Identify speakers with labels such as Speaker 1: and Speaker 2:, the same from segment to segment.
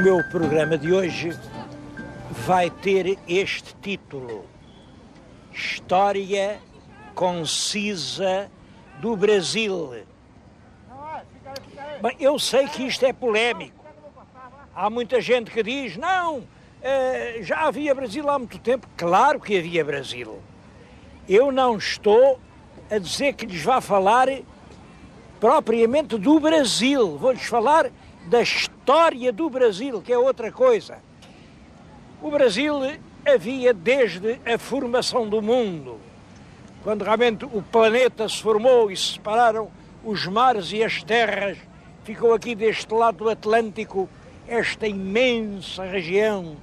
Speaker 1: meu programa de hoje vai ter este título: História Concisa do Brasil. Bem, eu sei que isto é polémico. Há muita gente que diz, não, já havia Brasil há muito tempo. Claro que havia Brasil. Eu não estou a dizer que lhes vá falar propriamente do Brasil. Vou-lhes falar da história do Brasil, que é outra coisa. O Brasil havia desde a formação do mundo, quando realmente o planeta se formou e se separaram os mares e as terras, ficou aqui deste lado do Atlântico esta imensa região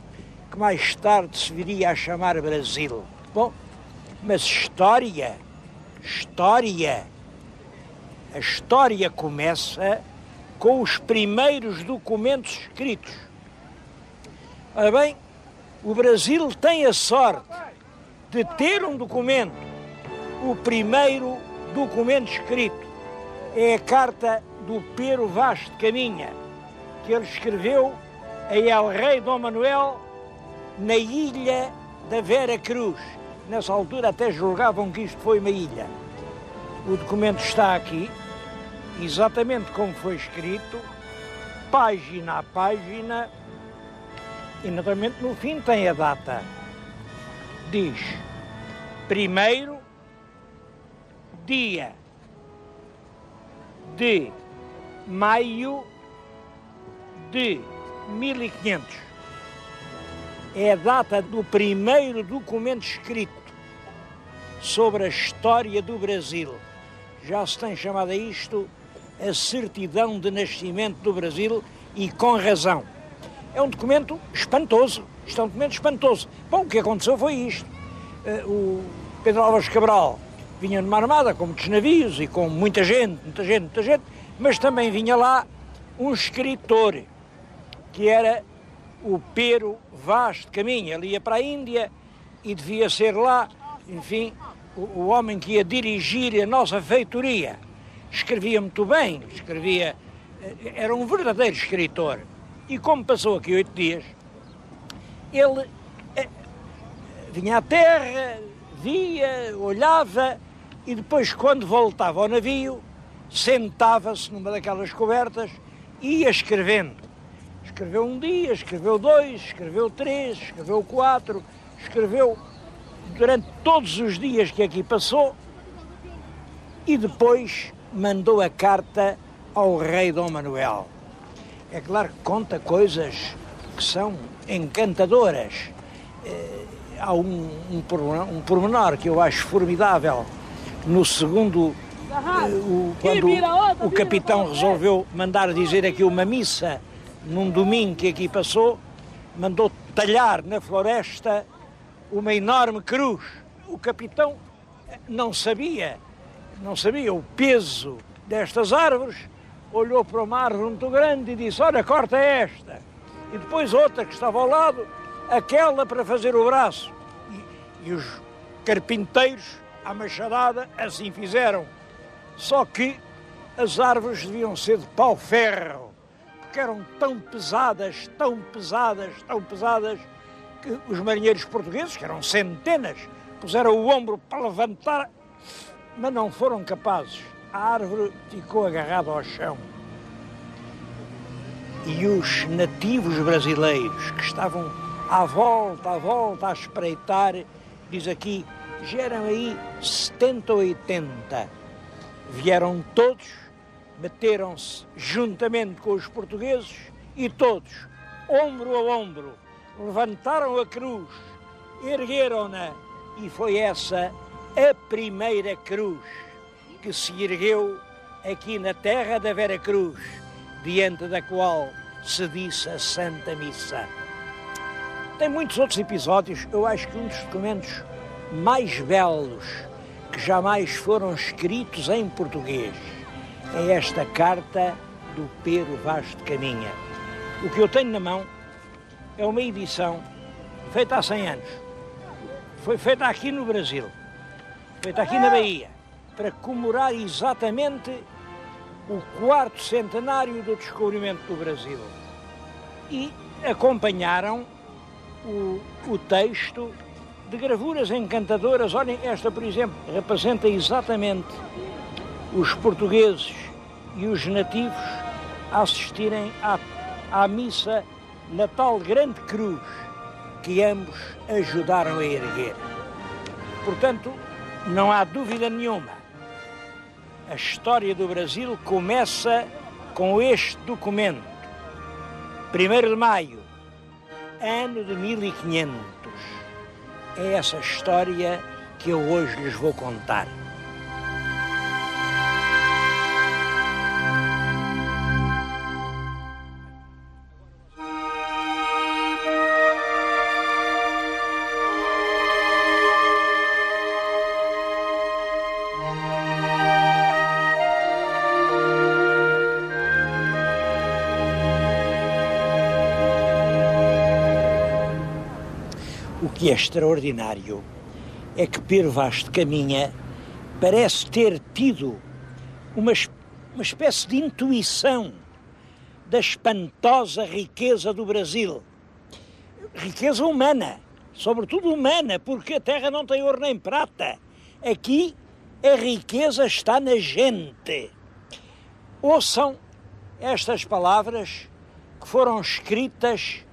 Speaker 1: que mais tarde se viria a chamar Brasil. Bom, mas a história começa com os primeiros documentos escritos. Ora bem, o Brasil tem a sorte de ter um documento, o primeiro documento escrito. É a carta do Pero Vaz de Caminha, que ele escreveu a El Rei Dom Manuel na ilha da Vera Cruz. Nessa altura até julgavam que isto foi uma ilha. O documento está aqui, exatamente como foi escrito, página a página, e naturalmente no fim tem a data. Diz, 1º dia de maio de 1500. É a data do primeiro documento escrito sobre a história do Brasil. Já se tem chamado a isto a certidão de nascimento do Brasil, e com razão. É um documento espantoso. Isto é um documento espantoso. Bom, o que aconteceu foi isto. O Pedro Álvares Cabral vinha numa armada com muitos navios e com muita gente, mas também vinha lá um escritor, que era o Pero Vaz de Caminha. Ele ia para a Índia e devia ser lá, enfim, o homem que ia dirigir a nossa feitoria. Escrevia muito bem, era um verdadeiro escritor. E como passou aqui 8 dias, ele vinha à terra, via, olhava, e depois, quando voltava ao navio, sentava-se numa daquelas cobertas e ia escrevendo. Escreveu um dia, escreveu 2, escreveu 3, escreveu 4, escreveu durante todos os dias que aqui passou, e depois mandou a carta ao rei Dom Manuel. É claro que conta coisas que são encantadoras. Há um pormenor que eu acho formidável. No segundo, quando o capitão resolveu mandar dizer aqui uma missa, num domingo que aqui passou, mandou talhar na floresta uma enorme cruz. O capitão não sabia o peso destas árvores, olhou para uma árvore muito grande e disse, olha, corta esta. E depois outra que estava ao lado, aquela para fazer o braço. E os carpinteiros, à machadada, assim fizeram. Só que as árvores deviam ser de pau-ferro, porque eram tão pesadas, que os marinheiros portugueses, que eram centenas, puseram o ombro para levantar, mas não foram capazes. A árvore ficou agarrada ao chão. E os nativos brasileiros que estavam à volta a espreitar, diz aqui, já eram aí 70 ou 80. Vieram todos, meteram-se juntamente com os portugueses e todos, ombro a ombro, levantaram a cruz, ergueram-na, e foi essa a primeira cruz que se ergueu aqui na terra da Vera Cruz, diante da qual se disse a Santa Missa. Tem muitos outros episódios. Eu acho que um dos documentos mais belos que jamais foram escritos em português é esta carta do Pero Vaz de Caminha. O que eu tenho na mão é uma edição feita há 100 anos. Foi feita aqui no Brasil, feita aqui na Bahia, para comemorar exatamente o 4º centenário do descobrimento do Brasil. E acompanharam o texto de gravuras encantadoras. Olhem, esta, por exemplo, representa exatamente os portugueses e os nativos a assistirem à missa na tal grande cruz que ambos ajudaram a erguer. Portanto, não há dúvida nenhuma. A história do Brasil começa com este documento. 1º de maio, ano de 1500. É essa história que eu hoje lhes vou contar. O que é extraordinário é que Pero Vaz de Caminha parece ter tido uma espécie de intuição da espantosa riqueza do Brasil. Riqueza humana, sobretudo humana, porque a terra não tem ouro nem prata. Aqui a riqueza está na gente. Ouçam estas palavras que foram escritas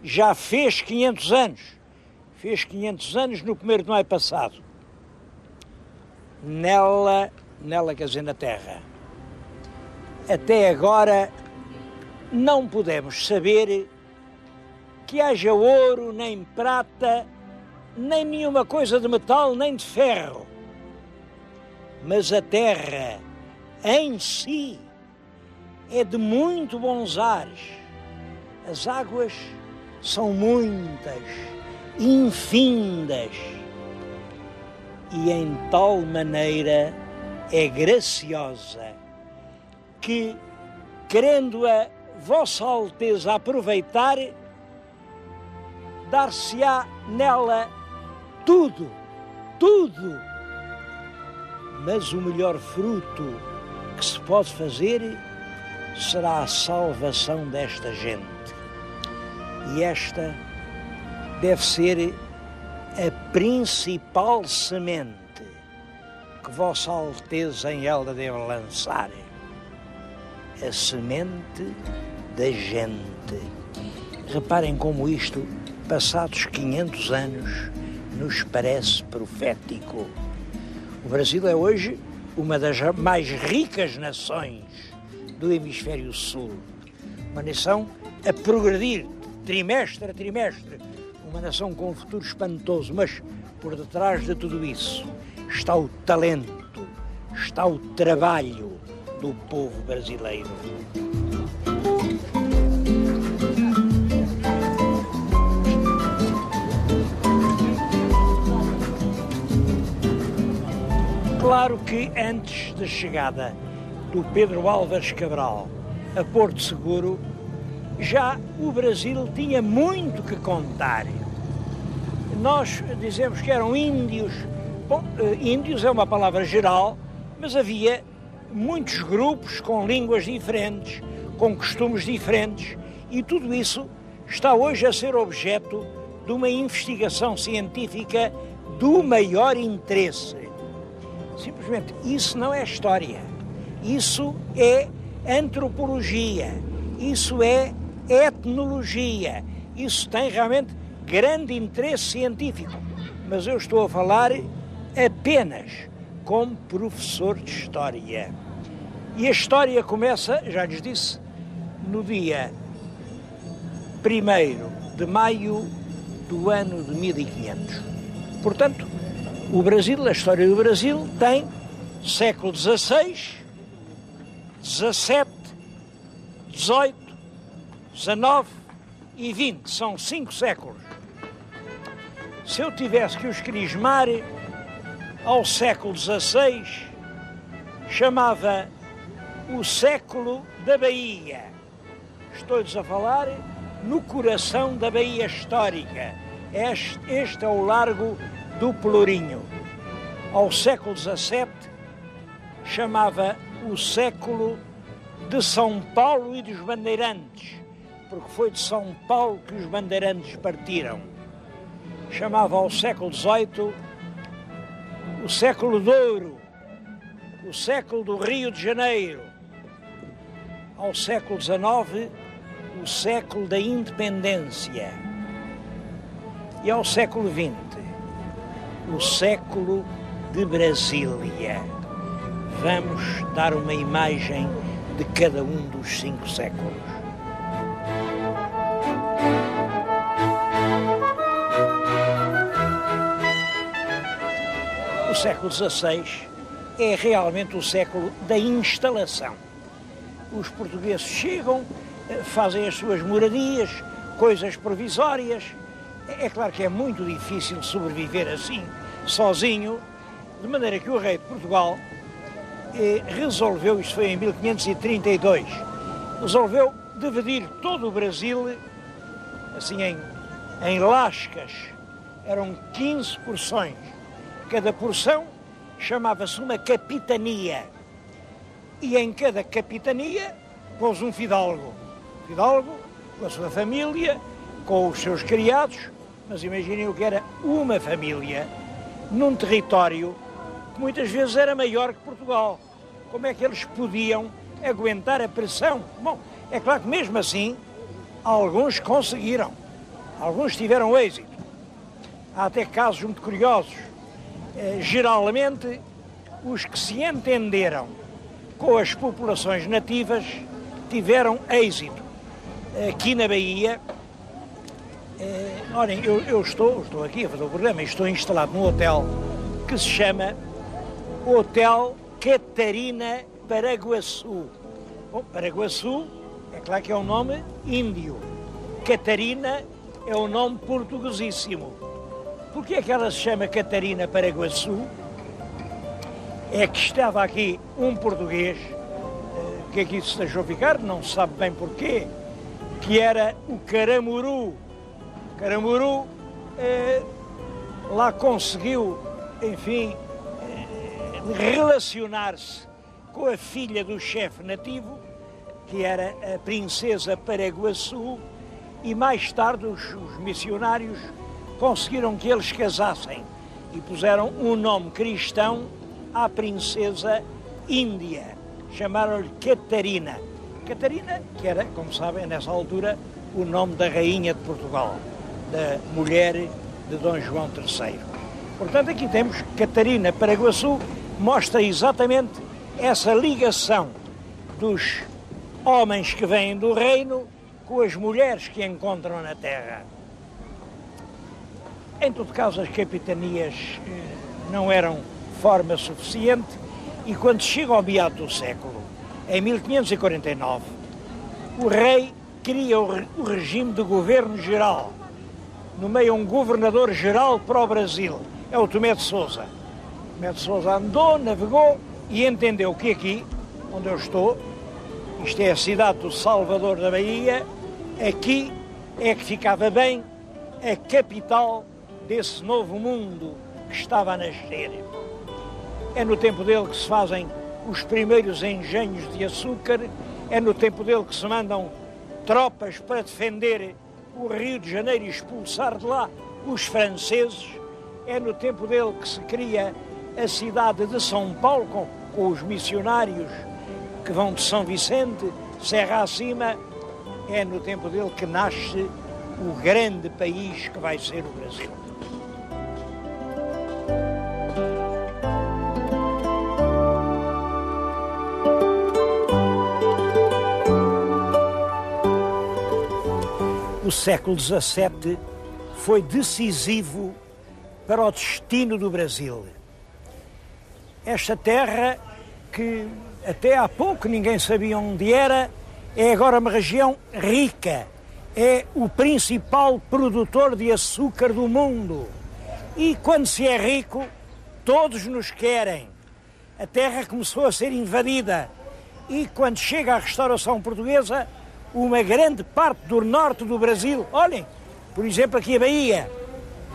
Speaker 1: já fez 500 anos. Fez 500 anos no 1º de maio passado. Nela quer dizer na terra. Até agora não podemos saber que haja ouro, nem prata, nem nenhuma coisa de metal, nem de ferro. Mas a terra em si é de muito bons ares. As águas são muitas, infindas, e em tal maneira é graciosa que, querendo a Vossa Alteza aproveitar, dar-se-á nela tudo, tudo. Mas o melhor fruto que se pode fazer será a salvação desta gente. E esta deve ser a principal semente que Vossa Alteza em ela deve lançar. A semente da gente. Reparem como isto, passados 500 anos, nos parece profético. O Brasil é hoje uma das mais ricas nações do Hemisfério Sul. Uma nação a progredir trimestre a trimestre, uma nação com um futuro espantoso, mas por detrás de tudo isso está o talento, está o trabalho do povo brasileiro. Claro que antes da chegada do Pedro Álvares Cabral a Porto Seguro, já o Brasil tinha muito que contar. Nós dizemos que eram índios. Bom, índios é uma palavra geral, mas havia muitos grupos com línguas diferentes, com costumes diferentes, e tudo isso está hoje a ser objeto de uma investigação científica do maior interesse. Simplesmente, isso não é história, isso é antropologia, isso é etnologia, isso tem realmente grande interesse científico, mas eu estou a falar apenas como professor de História. E a história começa, já lhes disse, no dia 1º de maio do ano de 1500. Portanto, o Brasil, a história do Brasil, tem século XVI, XVII, XVIII, XIX e XX. São 5 séculos. Se eu tivesse que os crismar ao século XVI, chamava o século da Bahia. Estou-lhes a falar no coração da Bahia histórica. Este é o Largo do Pelourinho. Ao século XVII, chamava o século de São Paulo e dos Bandeirantes, porque foi de São Paulo que os bandeirantes partiram. Chamava ao século XVIII o século de ouro, o século do Rio de Janeiro, ao século XIX, o século da independência, e ao século XX, o século de Brasília. Vamos dar uma imagem de cada um dos 5 séculos. O século XVI é realmente o século da instalação. Os portugueses chegam, fazem as suas moradias, coisas provisórias. É claro que é muito difícil sobreviver assim, sozinho, de maneira que o rei de Portugal resolveu, isto foi em 1532, resolveu dividir todo o Brasil, assim em lascas. Eram 15 porções. Cada porção chamava-se uma capitania. E em cada capitania pôs um fidalgo. Fidalgo com a sua família, com os seus criados, mas imaginem o que era uma família num território que muitas vezes era maior que Portugal. Como é que eles podiam aguentar a pressão? Bom, é claro que mesmo assim, alguns conseguiram. Alguns tiveram êxito. Há até casos muito curiosos. Geralmente, os que se entenderam com as populações nativas tiveram êxito. Aqui na Bahia, olhem, eu estou aqui a fazer o programa, estou instalado num hotel que se chama Hotel Catarina Paraguaçu. Bom, Paraguaçu, é claro que é um nome índio. Catarina é um nome portuguesíssimo. Por que é que ela se chama Catarina Paraguaçu? É que estava aqui um português, que aqui se deixou ficar, não se sabe bem porquê, que era o Caramuru. Caramuru lá conseguiu, enfim, relacionar-se com a filha do chefe nativo, que era a princesa Paraguaçu, e mais tarde os missionários conseguiram que eles casassem e puseram um nome cristão à princesa índia. Chamaram-lhe Catarina. Catarina, que era, como sabem, nessa altura, o nome da rainha de Portugal, da mulher de Dom João III. Portanto, aqui temos Catarina Paraguaçu, mostra exatamente essa ligação dos homens que vêm do reino com as mulheres que encontram na terra. Em todo caso, as capitanias não eram forma suficiente e quando chega ao meado do século, em 1549, o rei cria o regime de governo geral, nomeia um governador geral para o Brasil, é o Tomé de Sousa. Tomé de Sousa andou, navegou e entendeu que aqui, onde eu estou, isto é a cidade do Salvador da Bahia, aqui é que ficava bem a capital desse novo mundo que estava a nascer. É no tempo dele que se fazem os primeiros engenhos de açúcar, é no tempo dele que se mandam tropas para defender o Rio de Janeiro e expulsar de lá os franceses, é no tempo dele que se cria a cidade de São Paulo, com os missionários que vão de São Vicente, serra acima, é no tempo dele que nasce o grande país que vai ser o Brasil. O século XVII foi decisivo para o destino do Brasil. Esta terra, que até há pouco ninguém sabia onde era, é agora uma região rica. É o principal produtor de açúcar do mundo. E quando se é rico, todos nos querem. A terra começou a ser invadida. E quando chega a restauração portuguesa, uma grande parte do norte do Brasil, olhem, por exemplo, aqui a Bahia,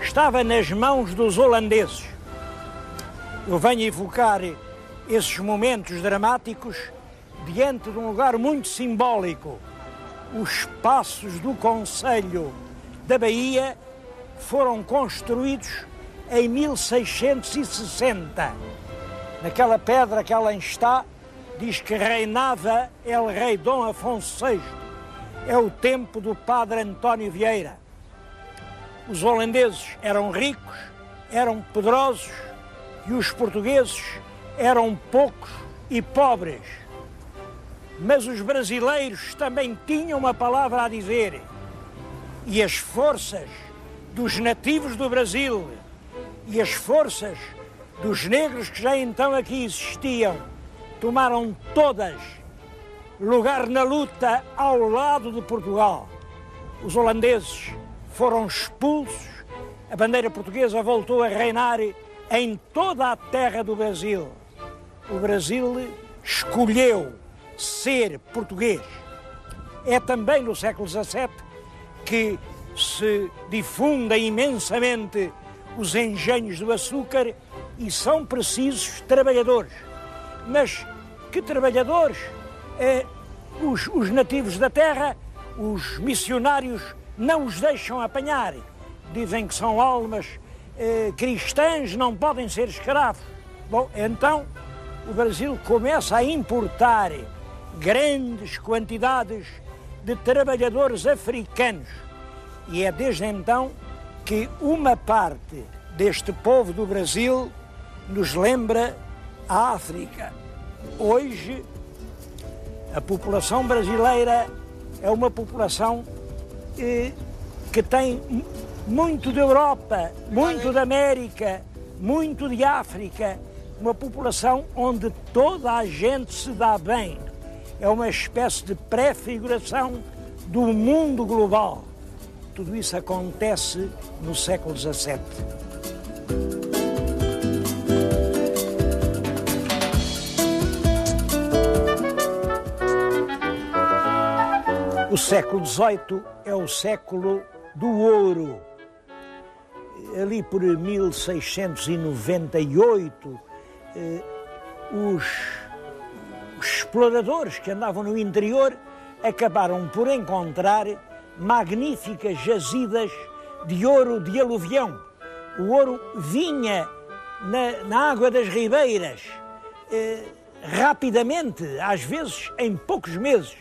Speaker 1: estava nas mãos dos holandeses. Eu venho evocar esses momentos dramáticos diante de um lugar muito simbólico. os passos do Conselho da Bahia foram construídos em 1660. Naquela pedra que lá está, diz que reinava el rei Dom Afonso VI. É o tempo do padre António Vieira. Os holandeses eram ricos, eram poderosos, e os portugueses eram poucos e pobres. Mas os brasileiros também tinham uma palavra a dizer. E as forças dos nativos do Brasil e as forças dos negros que já então aqui existiam tomaram todas lugar na luta ao lado de Portugal. Os holandeses foram expulsos, a bandeira portuguesa voltou a reinar em toda a terra do Brasil. O Brasil escolheu ser português. É também no século XVII que se difundem imensamente os engenhos do açúcar e são precisos trabalhadores. Mas que trabalhadores? Os nativos da terra, os missionários, não os deixam apanhar. Dizem que são almas cristãs, não podem ser escravos. Bom, então o Brasil começa a importar grandes quantidades de trabalhadores africanos. E é desde então que uma parte deste povo do Brasil nos lembra a África. Hoje, a população brasileira é uma população que tem muito da Europa, muito da América, muito de África. Uma população onde toda a gente se dá bem. É uma espécie de prefiguração do mundo global. Tudo isso acontece no século XVII. O século XVIII é o século do ouro. Ali por 1698, os exploradores que andavam no interior acabaram por encontrar magníficas jazidas de ouro de aluvião. O ouro vinha na água das ribeiras rapidamente, às vezes em poucos meses.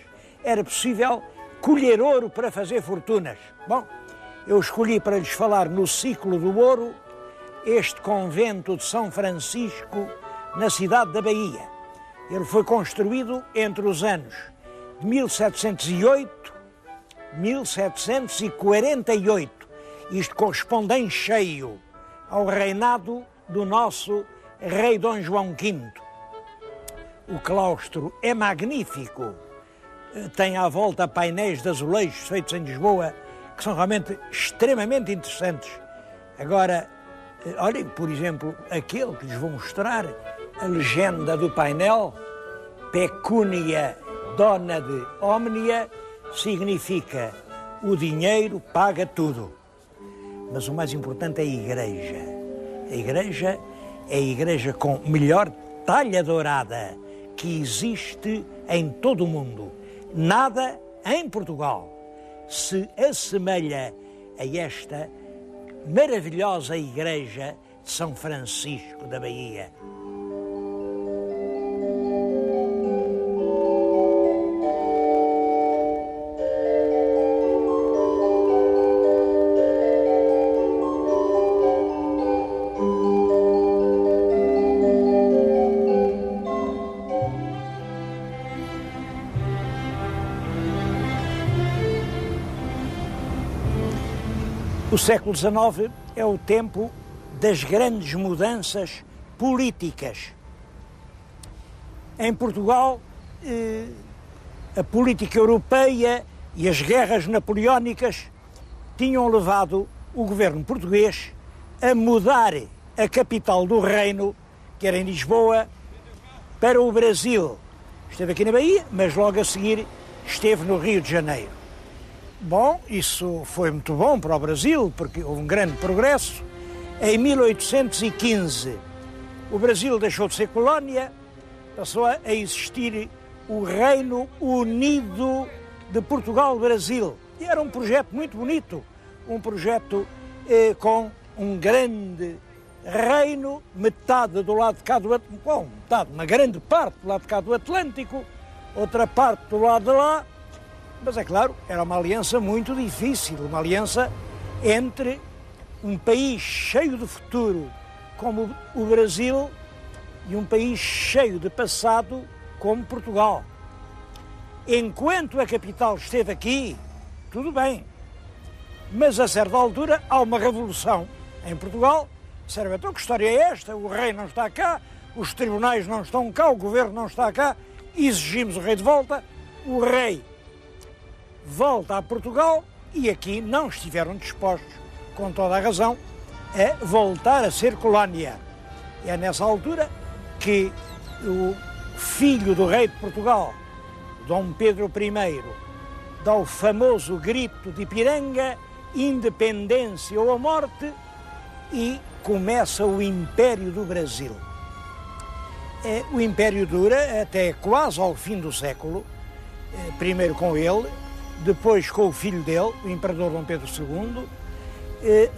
Speaker 1: Era possível colher ouro para fazer fortunas. Bom, eu escolhi para lhes falar no ciclo do ouro este convento de São Francisco na cidade da Bahia. Ele foi construído entre os anos de 1708 e 1748. Isto corresponde em cheio ao reinado do nosso rei Dom João V. O claustro é magnífico. Tem à volta painéis de azulejos feitos em Lisboa, que são realmente extremamente interessantes. Agora, olhem, por exemplo, aquele que lhes vou mostrar, a legenda do painel, Pecunia dona de omnia, significa o dinheiro paga tudo. Mas o mais importante é a igreja. A igreja é a igreja com melhor talha dourada que existe em todo o mundo. Nada em Portugal se assemelha a esta maravilhosa igreja de São Francisco da Bahia. O século XIX é o tempo das grandes mudanças políticas. Em Portugal, a política europeia e as guerras napoleónicas tinham levado o governo português a mudar a capital do reino, que era em Lisboa, para o Brasil. Esteve aqui na Bahia, mas logo a seguir esteve no Rio de Janeiro. Bom, isso foi muito bom para o Brasil, porque houve um grande progresso. Em 1815, o Brasil deixou de ser colónia, passou a existir o Reino Unido de Portugal-Brasil. E era um projeto muito bonito, um projeto com um grande reino, metade do lado de cá do Atlântico, bom, metade, uma grande parte do lado de cá do Atlântico, outra parte do lado de lá, mas é claro, era uma aliança muito difícil, uma aliança entre um país cheio de futuro como o Brasil e um país cheio de passado como Portugal. Enquanto a capital esteve aqui, tudo bem, mas a certa altura há uma revolução em Portugal. Serve, então que história é esta? O rei não está cá, os tribunais não estão cá, o governo não está cá, exigimos o rei de volta, o rei volta a Portugal e aqui não estiveram dispostos, com toda a razão, a voltar a ser colónia. É nessa altura que o filho do rei de Portugal, Dom Pedro I, dá o famoso grito de Ipiranga, independência ou a morte, e começa o Império do Brasil. O Império dura até quase ao fim do século, primeiro com ele, depois com o filho dele, o Imperador Dom Pedro II.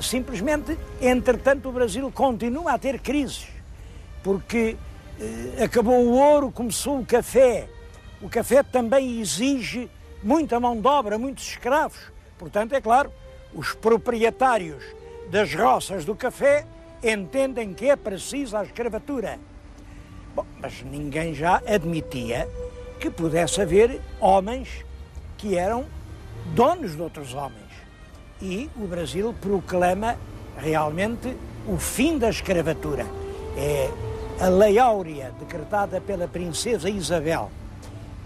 Speaker 1: Simplesmente, entretanto, o Brasil continua a ter crises, porque acabou o ouro, começou o café. O café também exige muita mão de obra, muitos escravos. Portanto, é claro, os proprietários das roças do café entendem que é preciso a escravatura. Bom, mas ninguém já admitia que pudesse haver homens que eram donos de outros homens. E o Brasil proclama realmente o fim da escravatura. É a Lei Áurea, decretada pela Princesa Isabel.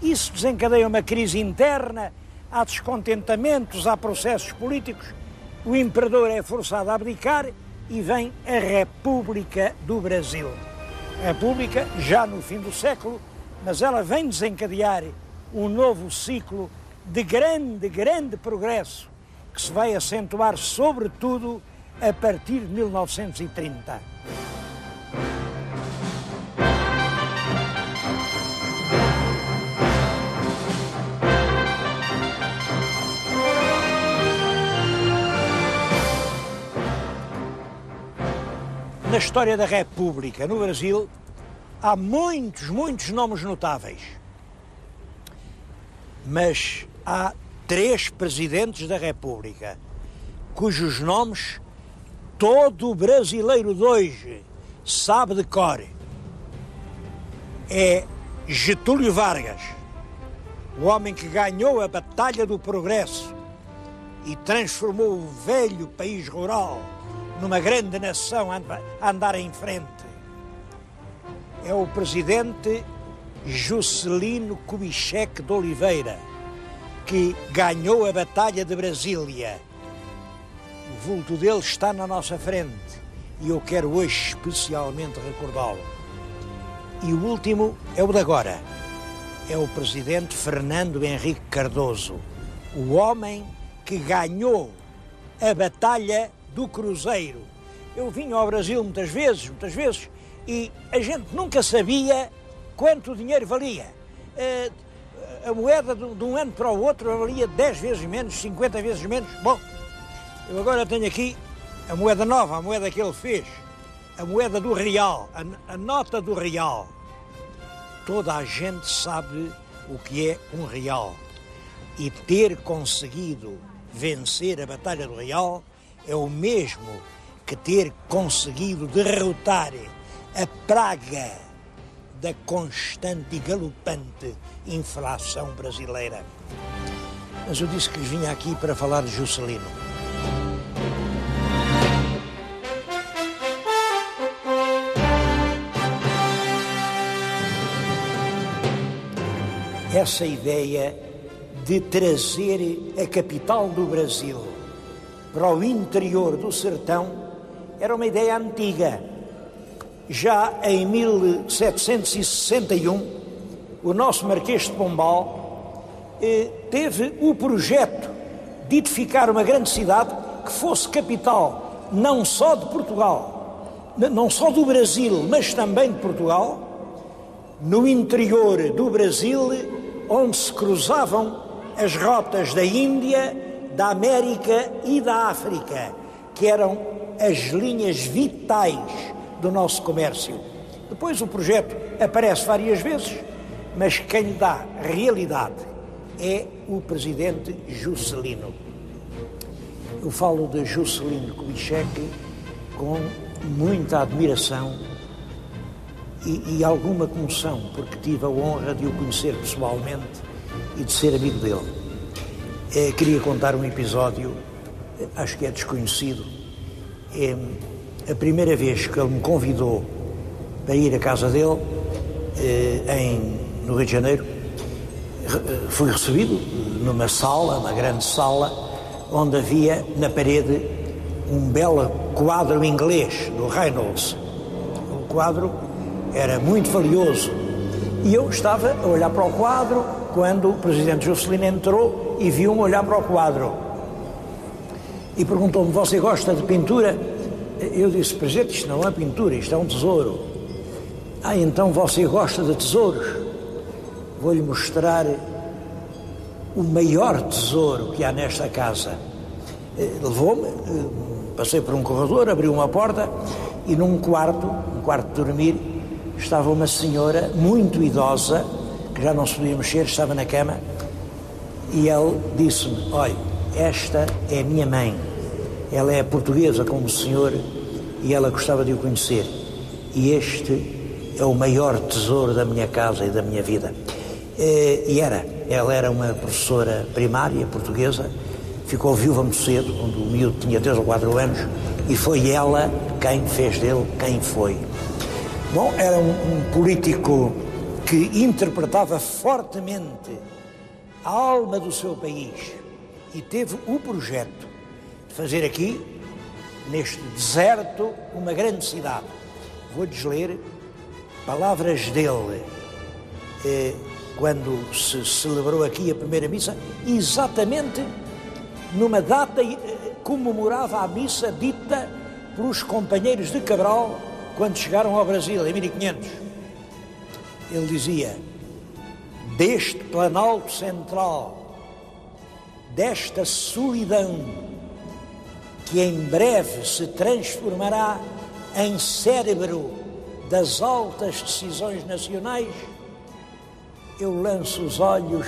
Speaker 1: Isso desencadeia uma crise interna, há descontentamentos, há processos políticos, o imperador é forçado a abdicar e vem a República do Brasil. A República, já no fim do século, mas ela vem desencadear um novo ciclo de grande progresso, que se vai acentuar sobretudo a partir de 1930. Na história da República no Brasil há muitos nomes notáveis, mas há 3 presidentes da República cujos nomes todo brasileiro de hoje sabe de cor. É Getúlio Vargas, o homem que ganhou a Batalha do Progresso e transformou o velho país rural numa grande nação a andar em frente. É o presidente Juscelino Kubitschek de Oliveira, que ganhou a Batalha de Brasília. O vulto dele está na nossa frente e eu quero hoje especialmente recordá-lo. E o último é o de agora. É o presidente Fernando Henrique Cardoso, o homem que ganhou a Batalha do Cruzeiro. Eu vinha ao Brasil muitas vezes, e a gente nunca sabia quanto o dinheiro valia. A moeda de um ano para o outro valia 10 vezes menos, 50 vezes menos. Bom, eu agora tenho aqui a moeda nova, a moeda que ele fez, a moeda do real, a nota do real. Toda a gente sabe o que é um real. E ter conseguido vencer a Batalha do Real é o mesmo que ter conseguido derrotar a praga da constante e galopante inflação brasileira. Mas eu disse que vinha aqui para falar de Juscelino. Essa ideia de trazer a capital do Brasil para o interior do sertão era uma ideia antiga. Já em 1761, o nosso Marquês de Pombal teve o projeto de edificar uma grande cidade que fosse capital não só de Portugal, não só do Brasil, mas também de Portugal, no interior do Brasil, onde se cruzavam as rotas da Índia, da América e da África, que eram as linhas vitais do nosso comércio. Depois o projeto aparece várias vezes, mas quem lhe dá realidade é o presidente Juscelino. Eu falo de Juscelino Kubitschek com muita admiração e alguma comoção, porque tive a honra de o conhecer pessoalmente e de ser amigo dele. Queria contar um episódio, acho que é desconhecido. A primeira vez que ele me convidou para ir à casa dele, no Rio de Janeiro, fui recebido numa sala, uma grande sala, onde havia na parede um belo quadro inglês do Reynolds. O quadro era muito valioso e eu estava a olhar para o quadro quando o presidente Juscelino entrou e viu-me olhar para o quadro e perguntou-me: você gosta de pintura? Eu disse: presidente, isto não é pintura, isto é um tesouro. Então você gosta de tesouros? Vou-lhe mostrar o maior tesouro que há nesta casa. Levou-me, passei por um corredor, abriu uma porta e num quarto de dormir, estava uma senhora muito idosa, que já não se podia mexer, estava na cama, e ele disse-me: olha, esta é a minha mãe, ela é portuguesa como o senhor e ela gostava de o conhecer, e este é o maior tesouro da minha casa e da minha vida. Ela era uma professora primária portuguesa, ficou viúva muito cedo, quando o miúdo tinha 3 ou 4 anos, e foi ela quem fez dele quem foi. Bom, era um político que interpretava fortemente a alma do seu país e teve o projeto de fazer aqui, neste deserto, uma grande cidade. Vou-lhes ler palavras dele, quando se celebrou aqui a primeira missa, exatamente numa data comemorava a missa dita pelos companheiros de Cabral quando chegaram ao Brasil, em 1500. Ele dizia: deste planalto central, desta solidão, que em breve se transformará em cérebro das altas decisões nacionais, eu lanço os olhos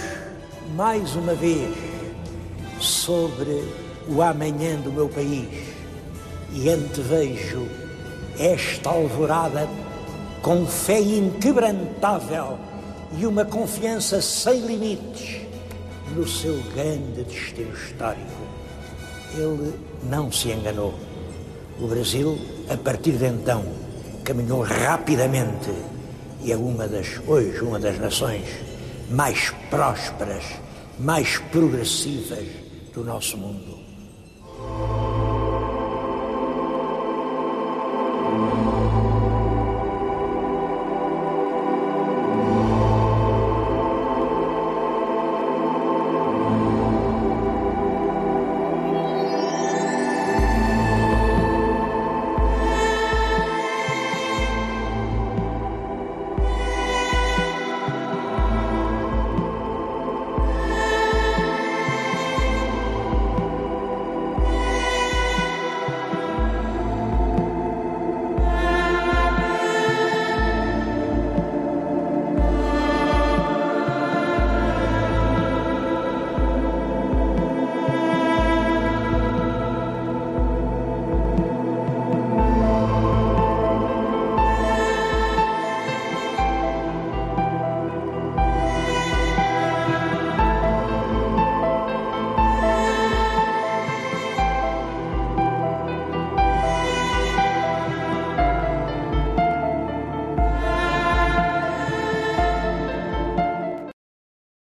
Speaker 1: mais uma vez sobre o amanhã do meu país e antevejo esta alvorada com fé inquebrantável e uma confiança sem limites no seu grande destino histórico. Ele não se enganou. O Brasil, a partir de então, caminhou rapidamente e é hoje uma das nações mais prósperas, mais progressivas do nosso mundo.